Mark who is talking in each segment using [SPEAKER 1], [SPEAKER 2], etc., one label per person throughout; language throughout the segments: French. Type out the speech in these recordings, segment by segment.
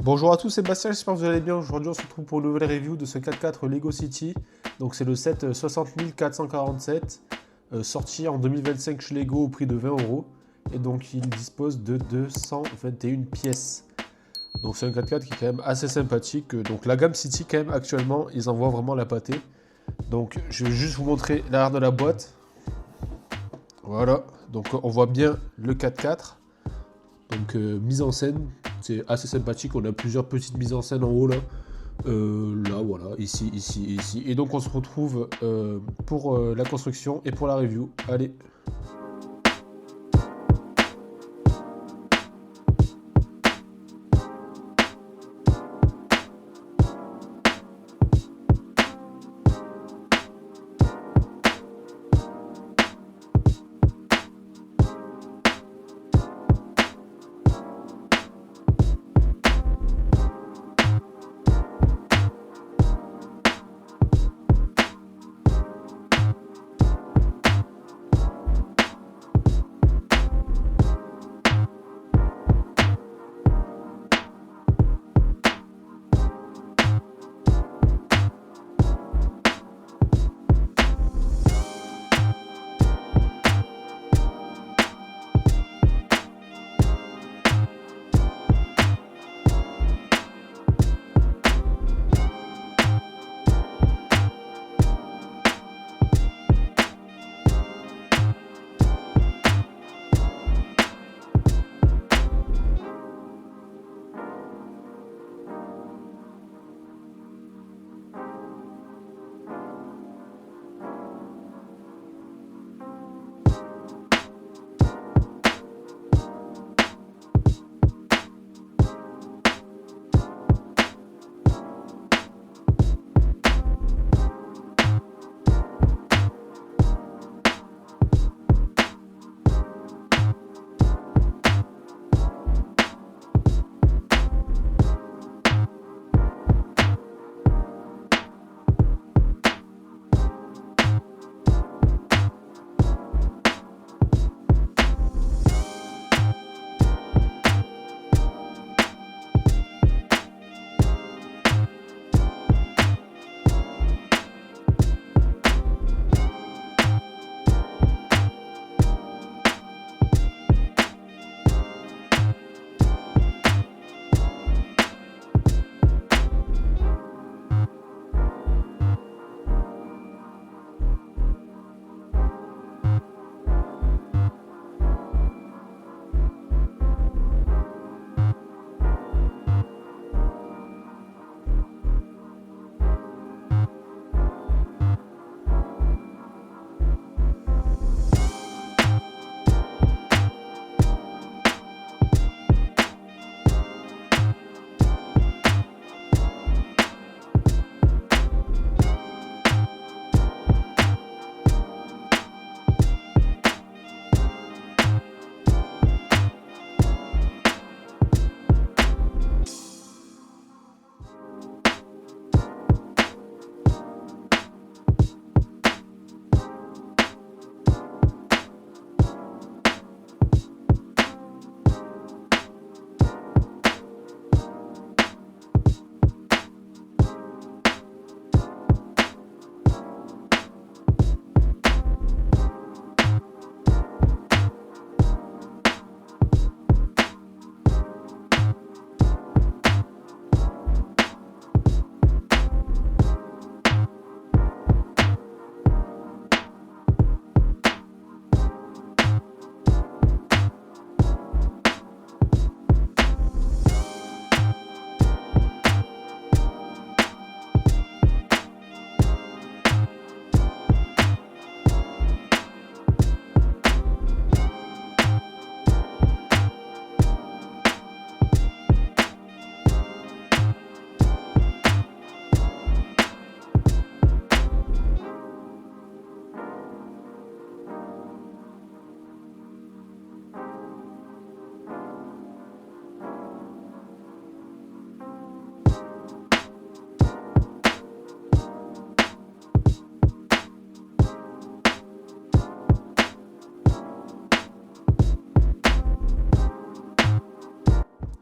[SPEAKER 1] Bonjour à tous, c'est Bastien, j'espère que vous allez bien. Aujourd'hui, on se retrouve pour une nouvelle review de ce 4x4 Lego City. Donc, c'est le set 60 447, sorti en 2025 chez Lego au prix de 20 €. Et donc, il dispose de 221 pièces. Donc, c'est un 4x4 qui est quand même assez sympathique. Donc, la gamme City, quand même, actuellement, ils envoient vraiment la pâtée. Donc, je vais juste vous montrer l'arrière de la boîte. Voilà, donc on voit bien le 4x4. Donc, mise en scène, c'est assez sympathique. On a plusieurs petites mises en scène en haut là. Là, voilà, ici, ici, ici. Et donc, on se retrouve pour la construction et pour la review. Allez.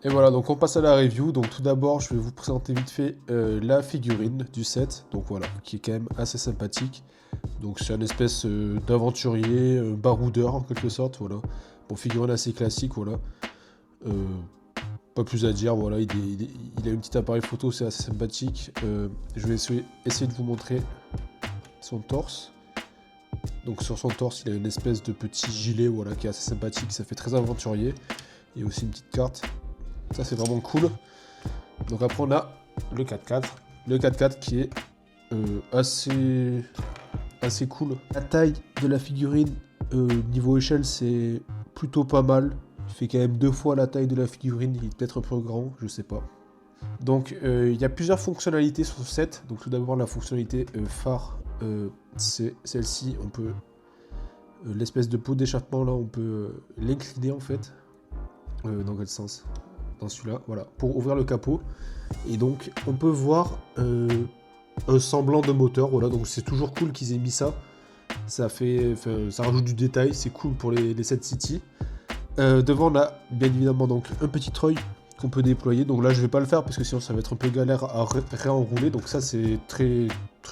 [SPEAKER 1] Et voilà, donc on passe à la review. Donc tout d'abord, je vais vous présenter vite fait la figurine du set. Donc voilà, qui est quand même assez sympathique. Donc c'est une espèce d'aventurier, baroudeur en quelque sorte, voilà. Bon, figurine assez classique, voilà. Pas plus à dire, voilà, il a une petite appareil photo, c'est assez sympathique. Je vais essayer de vous montrer son torse. Donc sur son torse, il a une espèce de petit gilet, voilà, qui est assez sympathique, ça fait très aventurier. Il y a aussi une petite carte. Ça c'est vraiment cool. Donc après on a le 4x4. Le 4x4 qui est assez cool. La taille de la figurine niveau échelle c'est plutôt pas mal. Il fait quand même 2 fois la taille de la figurine, il est peut-être un peu grand, je sais pas. Donc il y a plusieurs fonctionnalités sur ce set. Donc tout d'abord la fonctionnalité phare, c'est celle-ci. On peut l'espèce de pot d'échappement là, on peut l'incliner en fait. Dans quel sens? Dans celui-là, voilà, pour ouvrir le capot. Et donc on peut voir un semblant de moteur, voilà, donc c'est toujours cool qu'ils aient mis ça. Ça rajoute du détail, c'est cool pour les 7 City. Devant on a bien évidemment donc un petit treuil qu'on peut déployer. Donc là je vais pas le faire parce que sinon ça va être un peu galère à réenrouler. Donc ça c'est très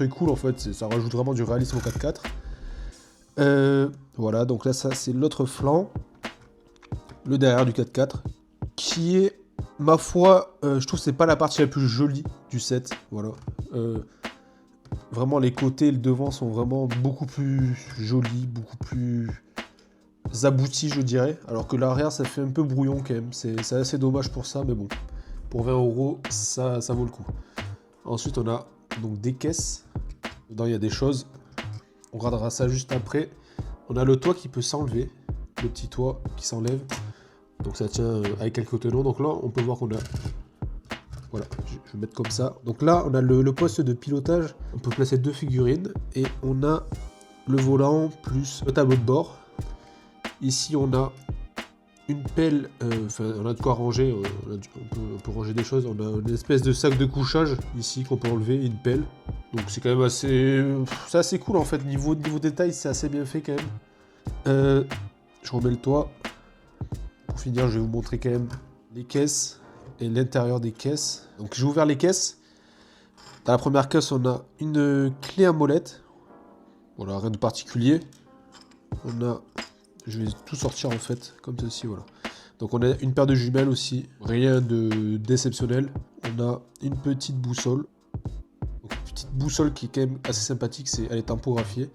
[SPEAKER 1] cool en fait, ça rajoute vraiment du réalisme au 4x4. Voilà, donc là ça c'est l'autre flanc, le derrière du 4x4, qui est, ma foi, je trouve que c'est pas la partie la plus jolie du set, voilà. Vraiment les côtés et le devant sont vraiment beaucoup plus jolis, beaucoup plus aboutis je dirais, alors que l'arrière ça fait un peu brouillon quand même, c'est assez dommage pour ça, mais bon, pour 20 €, ça vaut le coup. Ensuite on a donc des caisses, dedans il y a des choses, on regardera ça juste après. On a le toit qui peut s'enlever, le petit toit qui s'enlève. Donc ça tient avec quelques tenons. Donc là, on peut voir qu'on a... Voilà, je vais mettre comme ça. Donc là, on a le poste de pilotage. On peut placer 2 figurines. Et on a le volant plus le tableau de bord. Ici, on a une pelle. On a de quoi ranger. On peut ranger des choses. On a une espèce de sac de couchage ici qu'on peut enlever. Une pelle. Donc c'est quand même assez... C'est assez cool en fait. Niveau détail, c'est assez bien fait quand même. Je remets le toit. Pour finir, je vais vous montrer quand même les caisses et l'intérieur des caisses. Donc j'ai ouvert les caisses. Dans la première caisse, on a une clé à molette. Voilà, rien de particulier. On a... Je vais tout sortir en fait, comme ceci, voilà. Donc on a une paire de jumelles aussi, rien d'exceptionnel. On a une petite boussole. Donc, une petite boussole qui est quand même assez sympathique, elle est tampographiée.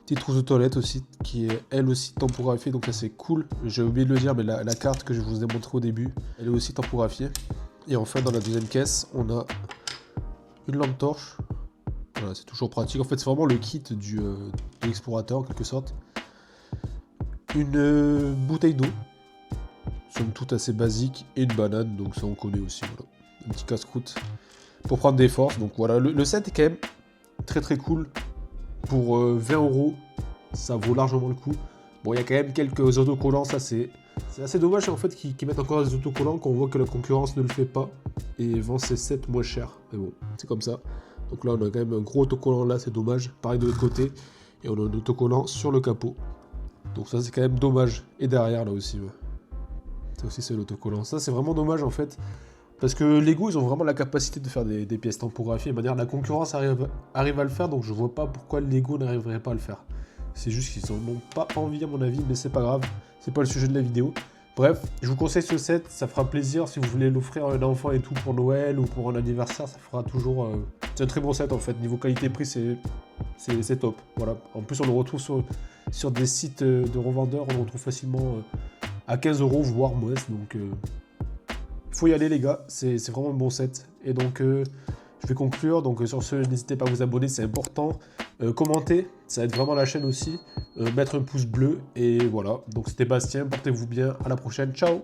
[SPEAKER 1] Petite trousse de toilette aussi, qui est elle aussi tampographiée, donc ça c'est cool. J'ai oublié de le dire, mais la carte que je vous ai montrée au début, elle est aussi tampographiée. Et enfin dans la deuxième caisse, on a une lampe torche. Voilà, c'est toujours pratique. En fait, c'est vraiment le kit de l'explorateur en quelque sorte. Une bouteille d'eau, somme toute assez basique, et une banane, donc ça on connaît aussi. Voilà. Un petit casse-croûte pour prendre des forces. Donc voilà, le set est quand même très cool. Pour 20 €, ça vaut largement le coup. Bon, il y a quand même quelques autocollants, ça c'est assez dommage en fait qu'ils mettent encore des autocollants quand on voit que la concurrence ne le fait pas et vend ses sets moins cher. Mais bon, c'est comme ça. Donc là, on a quand même un gros autocollant là, c'est dommage. Pareil de l'autre côté, et on a un autocollant sur le capot. Donc ça, c'est quand même dommage. Et derrière là aussi. Ouais. Ça aussi, c'est l'autocollant. Ça, c'est vraiment dommage en fait. Parce que Lego, ils ont vraiment la capacité de faire des pièces tampographiées. De manière, la concurrence arrive à le faire, donc je vois pas pourquoi Lego n'arriverait pas à le faire. C'est juste qu'ils n'en ont pas envie à mon avis, mais c'est pas grave. C'est pas le sujet de la vidéo. Bref, je vous conseille ce set, ça fera plaisir si vous voulez l'offrir à un enfant et tout pour Noël ou pour un anniversaire, ça fera toujours... C'est un très bon set en fait, niveau qualité-prix, c'est top. Voilà. En plus, on le retrouve sur des sites de revendeurs, on le retrouve facilement à 15 €, voire moins, donc... faut y aller les gars, c'est vraiment un bon set. Et donc je vais conclure, donc sur ce n'hésitez pas à vous abonner, c'est important. Commenter, ça aide vraiment la chaîne aussi. Mettre un pouce bleu et voilà. Donc c'était Bastien, portez-vous bien, à la prochaine, ciao.